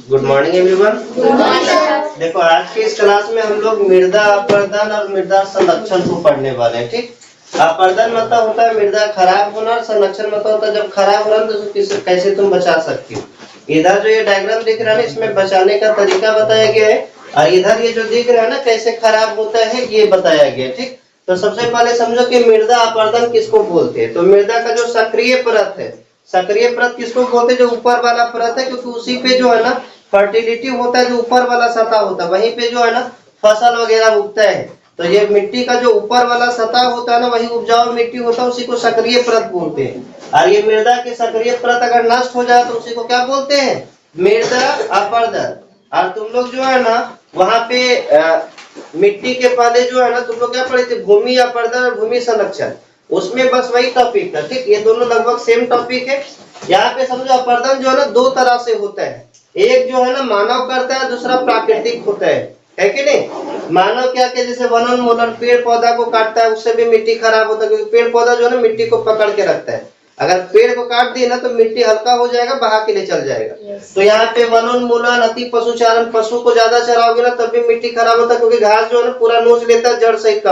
Good morning everyone. देखो आज की इस क्लास में हम लोग मृदा अपरदन और मृदा संरक्षण को पढ़ने वाले हैं। ठीक, अपरदन मतलब होता है मृदा खराब होना और संरक्षण मतलब होता है जब खराब हो रहा है तो उसको कैसे तुम बचा सकती हो। इधर जो ये डायग्राम दिख रहा है इसमें बचाने का तरीका बताया गया है और इधर ये जो दिख रहा है ना कैसे खराब होता है ये बताया गया है। ठीक, तो सबसे पहले समझो कि मृदा अपरदन किसको बोलते हैं। तो मृदा का जो सक्रिय परत है, सक्रिय परत किसको बोलते हैं? जो ऊपर वाला परत है, क्योंकि उसी पे जो है ना फर्टिलिटी होता है, जो ऊपर वाला सतह होता है वहीं पे जो है ना फसल वगैरह उगता है। तो ये मिट्टी का जो ऊपर वाला सतह होता है ना वही उपजाऊ मिट्टी होता है, उसी को सक्रिय परत बोलते हैं। और ये मृदा की सक्रिय परत अगर नष्ट हो जाए तो उसी को क्या बोलते हैं? मृदा अपरदन। और तुम लोग जो है ना वहां पे मिट्टी के पहले जो है ना तुम लोग क्या पढ़े थे? भूमि अपरदन और भूमि संरक्षण, उसमें बस वही टॉपिक था। ठीक, ये दोनों लगभग सेम टॉपिक है। यहाँ पे समझो अपरदन जो है ना दो तरह से होता है, एक जो है ना मानव करता है, दूसरा प्राकृतिक होता है कि नहीं? मानव क्या के जैसे वनोन्मूलन, पेड़ पौधा को काटता है उससे भी मिट्टी खराब होता है, क्योंकि पेड़ पौधा जो है ना मिट्टी को पकड़ के रखता है। अगर पेड़ को काट दिए ना तो मिट्टी हल्का हो जाएगा, बहा के लिए चल जाएगा। तो यहाँ पे वनोन्मूलन, अति पशुचारण, पशु को ज्यादा चराओगे ना तब भी मिट्टी खराब होता है, क्योंकि घास जो है ना पूरा नोच लेता है, जड़ सहित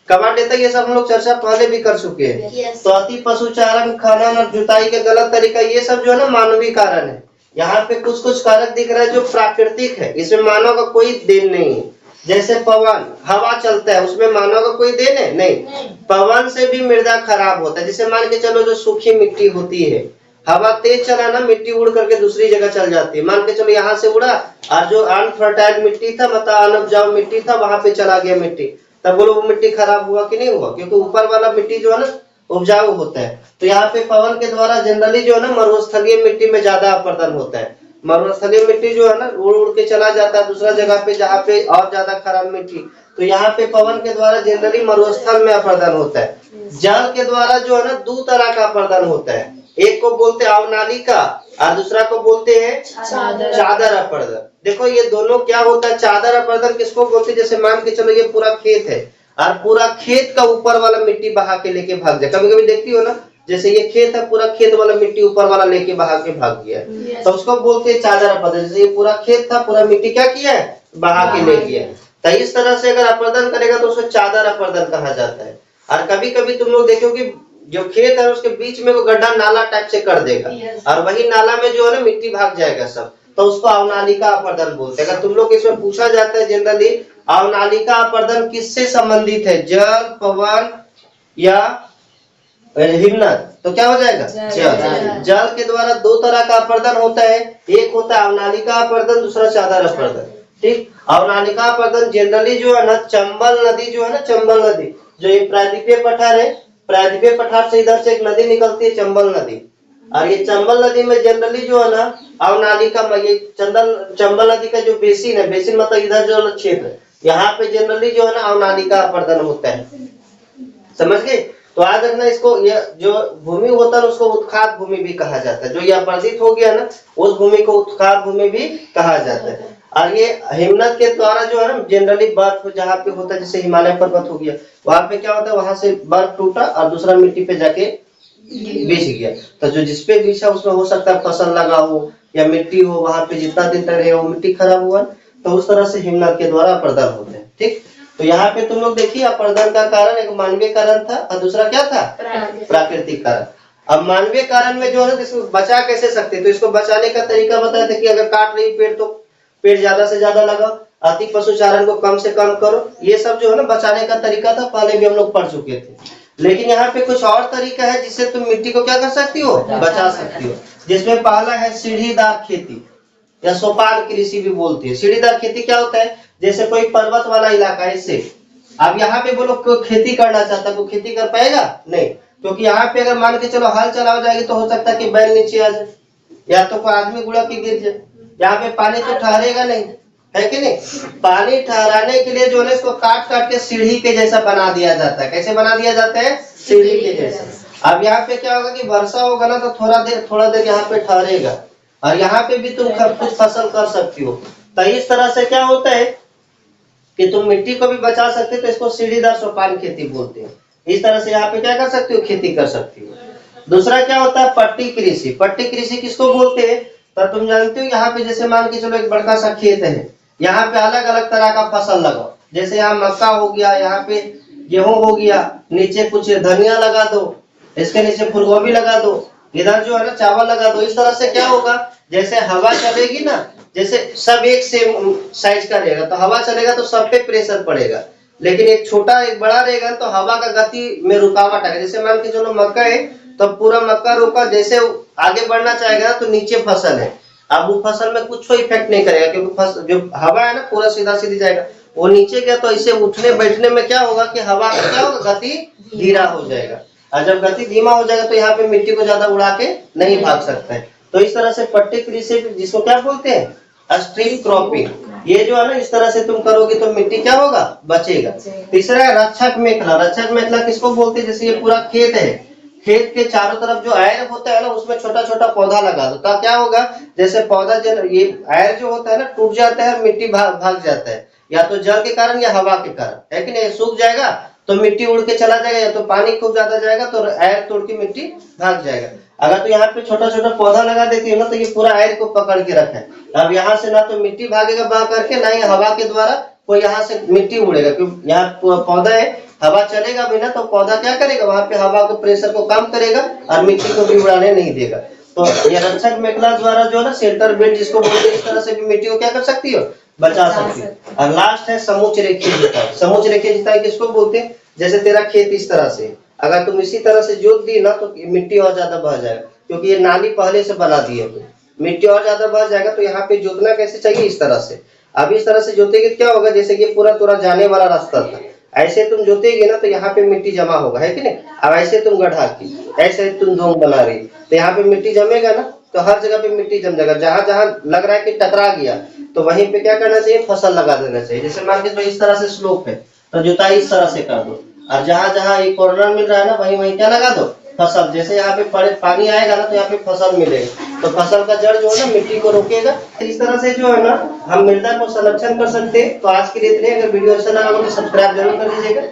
कमा लेता है। ये सब हम लोग चर्चा पहले भी कर चुके हैं। तो अति पशुचारण, खनन और जुताई के गलत तरीका, ये सब जो है ना मानवीय कारण है। यहाँ पे कुछ कुछ कारक दिख रहा है जो प्राकृतिक है, इसमें मानव का कोई देन नहीं है। जैसे पवन, हवा चलता है उसमें मानव का कोई देन है नहीं। पवन से भी मृदा खराब होता है। जैसे मान के चलो जो सूखी मिट्टी होती है, हवा तेज चला ना मिट्टी उड़ करके दूसरी जगह चल जाती है। मान के चलो यहाँ से उड़ा और जो अनफर्टाइल मिट्टी था, मतलब अनउपजाऊ मिट्टी था, वहां पे चला गया मिट्टी, तब बोलो वो मिट्टी खराब हुआ कि नहीं हुआ? क्योंकि ऊपर वाला मिट्टी जो है ना उपजाऊ होता है। तो यहाँ पे पवन के द्वारा जनरली जो है ना मरुस्थलीय मिट्टी में ज्यादा अपरदन होता है। मरुस्थलीय मिट्टी जो है ना उड़ उड़ के चला जाता है दूसरा जगह पे जहाँ पे और ज्यादा खराब मिट्टी। तो यहाँ पे पवन के द्वारा जनरली मरुस्थल में अपरदन होता है। जल के द्वारा जो है ना दो तरह का अपरदन होता है, एक को बोलते हैं अवनालिका और दूसरा को बोलते हैं चादर अपरदन। देखो ये दोनों क्या होता है? चादर अपरदन किसको बोलते हैं? जैसे मान के चलो ये पूरा खेत है और पूरा खेत का ऊपर वाला मिट्टी बहा के लेके भाग जाए। कभी कभी देखती हो ना, जैसे ये खेत है, पूरा खेत वाला मिट्टी ऊपर वाला लेके बहा के भाग गया, तो उसको बोलते हैं चादर अपरदन। जैसे ये पूरा खेत था, पूरा मिट्टी क्या किया है? बहा के ले गया। तो इस तरह से अगर अपरदन करेगा तो उसको चादर अपरदन कहा जाता है। और कभी कभी तुम लोग देखोगे जो खेत है उसके बीच में वो गड्ढा नाला टाइप से कर देगा और वही नाला में जो है ना मिट्टी भाग जाएगा सब, तो उसको अवनालिका अपरदन बोलते हैं। अगर तुम लोग इसमें पूछा जाता है जनरली अवनालिका अपरदन किससे संबंधित है? जल, पवन या हिमनद, तो क्या हो जाएगा? जल। जल के द्वारा दो तरह का अपरदन होता है, एक होता है अवनालिका अपरदन, दूसरा चादर अपरदन। ठीक, अवनालिका अपरदन जनरली जो है ना चंबल नदी जो है ना, चंबल नदी जो ये प्रायद्वीपीय पठार है, प्रायद्वीपीय पठार से इधर से एक नदी निकलती है चंबल नदी, और ये चंबल नदी में जनरली जो है ना अवनालिका में ये चंबल नदी का जो बेसिन है, बेसिन मतलब इधर जो क्षेत्र, यहाँ पे जनरली जो है ना अवनालिका अपरदन होता है। समझ गए? तो आज रखना इसको, ये जो भूमि होता है उसको उत्खात भूमि भी कहा जाता है। जो ये अपरदित हो गया ना उस भूमि को उत्खात भूमि भी कहा जाता है। और ये हिमनद के द्वारा जो है ना जनरली बर्फ जहाँ पे होता है, जैसे हिमालय पर्वत हो गया, वहां पे क्या होता है वहां से बर्फ टूटा और दूसरा मिट्टी पे जाके बिछ गया। तो जो जिसपे बिछा उसमें हो सकता है फसल लगा हो या मिट्टी हो, वहां पे जितना दिन तक रहेगा वो मिट्टी खराब हुआ, तो उस तरह से हिमनद के द्वारा अपरदन होते हैं। ठीक, तो यहाँ पे तुम लोग देखिए अपरदन का कारण एक मानवीय कारण था और दूसरा क्या था? प्राकृतिक कारण। अब मानवीय कारण में जो है इसको बचा कैसे सकते? तो इसको बचाने का तरीका बताए थे कि अगर काट रही पेड़ तो पेड़ ज्यादा से ज्यादा लगाओ, अति पशुचारण को कम से कम करो। ये सब जो है ना बचाने का तरीका था, पहले भी हम लोग पढ़ चुके थे। लेकिन यहाँ पे कुछ और तरीका है जिससे तुम मिट्टी को क्या कर सकती हो? बचा सकती हो। जिसमें पहला है सीढ़ीदार खेती या सोपान कृषि भी बोलते हैं। सीढ़ीदार खेती क्या होता है? जैसे कोई पर्वत वाला इलाका है, इससे अब यहाँ पे बोलो कोई खेती करना चाहता है, वो खेती कर पाएगा नहीं, क्योंकि यहाँ पे अगर मान के चलो हल चलाओ जाएगी तो हो सकता है कि बैल नीचे आ जाए या तो कोई आदमी गुड़ा के गिर जाए। यहाँ पे पानी तो ठहरेगा नहीं, है कि नहीं? पानी ठहराने के लिए जो है इसको काट काट के सीढ़ी के जैसा बना दिया जाता है। कैसे बना दिया जाता है? सीढ़ी के जैसा। अब यहाँ पे क्या होगा कि वर्षा होगा ना तो थोड़ा देर यहाँ पे ठहरेगा और यहाँ पे भी तुम कुछ फसल कर सकती हो। तो इस तरह से क्या होता है कि तुम मिट्टी को भी बचा सकते हो, तो इसको सीढ़ीदार सोपान खेती बोलते हैं। इस तरह से यहाँ पे क्या कर सकती हो? खेती कर सकती हो। दूसरा क्या होता है? पट्टी कृषि। पट्टी कृषि किसको बोलते हैं? तो तुम जानते हो यहाँ पे जैसे मान के चलो एक बड़का सा खेत है, यहाँ पे अलग अलग तरह का फसल लगाओ, जैसे यहाँ मक्का हो गया, यहाँ पे गेहूं हो गया, नीचे कुछ धनिया लगा दो, इसके नीचे फूलगोभी लगा दो, इधर जो है ना चावल लगा दो। इस तरह से क्या होगा, जैसे हवा चलेगी ना, जैसे सब एक सेम साइज का रहेगा तो हवा चलेगा तो सब पे प्रेशर पड़ेगा, लेकिन एक छोटा एक बड़ा रहेगा तो हवा का गति में रुकावट आएगा। जैसे मान के चलो मक्का है तो पूरा मक्का रोका, जैसे आगे बढ़ना चाहेगा तो नीचे फसल है, अब वो फसल में कुछ इफेक्ट नहीं करेगा, क्योंकि फसल जो हवा है ना पूरा सीधा सीधी जाएगा, वो नीचे गया तो इसे उठने बैठने में क्या होगा कि हवा का क्या होगा, गति धीरा हो जाएगा, और जब गति धीमा हो जाएगा तो यहाँ पे मिट्टी को ज्यादा उड़ा के नहीं भाग सकता है। तो इस तरह से पट्टी कृषि जिसको क्या बोलते हैं, स्ट्रीम क्रॉपिंग, ये जो है ना इस तरह से तुम करोगे तो मिट्टी क्या होगा, बचेगा। तीसरा है रक्षक मेखला। रक्षक मेखला किसको बोलते हैं, जैसे ये पूरा खेत है, खेत के चारों तरफ जो आयर होता है ना उसमें छोटा छोटा पौधा लगा दो, तो क्या होगा, जैसे पौधा जब ये आयर जो होता है ना टूट जाता है, मिट्टी भाग जाता है, या तो जल के कारण या हवा के कारण, है कि नहीं, सूख जाएगा तो मिट्टी उड़ के चला जाएगा, या तो पानी खूब ज्यादा जाएगा तो आयर तोड़ के मिट्टी भाग जाएगा। अगर तो यहाँ पे छोटा छोटा पौधा लगा देती है ना तो ये पूरा आयर को पकड़ के रखा है, अब यहाँ से ना तो मिट्टी भागेगा बहा करके, ना ही हवा के द्वारा कोई यहाँ से मिट्टी उड़ेगा, क्योंकि यहाँ पौधा है, हवा चलेगा भी ना तो पौधा क्या करेगा, वहां पे हवा के प्रेशर को कम करेगा और मिट्टी को भी उड़ाने नहीं देगा। तो ये रक्षक मेखला द्वारा जो है ना शेल्टर बेल्ट जिसको बोलते हैं, इस तरह से भी मिट्टी को क्या कर सकती हो, बचा सकती है। और लास्ट है समुच रेखीय जुताई। समुच रेखीय जुताई किसको बोलते हैं, जैसे तेरा खेत इस तरह से, अगर तुम इसी तरह से जोत दी ना तो मिट्टी और ज्यादा बह जाएगा, क्योंकि ये नाली पहले से बना दी है, मिट्टी और ज्यादा बह जाएगा। तो यहाँ पे जोतना कैसे चाहिए, इस तरह से। अब इस तरह से जोतेगे क्या होगा, जैसे कि पूरा तुरा जाने वाला रास्ता था, ऐसे तुम जोतेगे ना तो यहाँ पे मिट्टी जमा होगा, है कि नहीं। अब ऐसे तुम गड्ढा की, ऐसे तुम दोंग बना रही तो यहाँ पे मिट्टी जमेगा ना, तो हर जगह पे मिट्टी जम जाएगा, जहां जहां लग रहा है कि टकरा गया तो वहीं पे क्या करना चाहिए, फसल लगा देना चाहिए। जैसे मान के तो इस तरह से स्लोप है तो जुताई इस तरह से कर दो, और जहां जहां एक कॉर्नर मिल रहा है ना वहीं वहीं क्या लगा दो, फसल। जैसे यहाँ पे पानी आएगा ना तो यहाँ पे फसल मिलेगा, तो फसल का जड़ जो है ना मिट्टी को रोकेगा। इस तरह से जो है ना हम मृदा को संरक्षण कर सकते हैं। तो आज के लिए इतने, अगर वीडियो अच्छा लगा तो सब्सक्राइब जरूर कर लीजिएगा।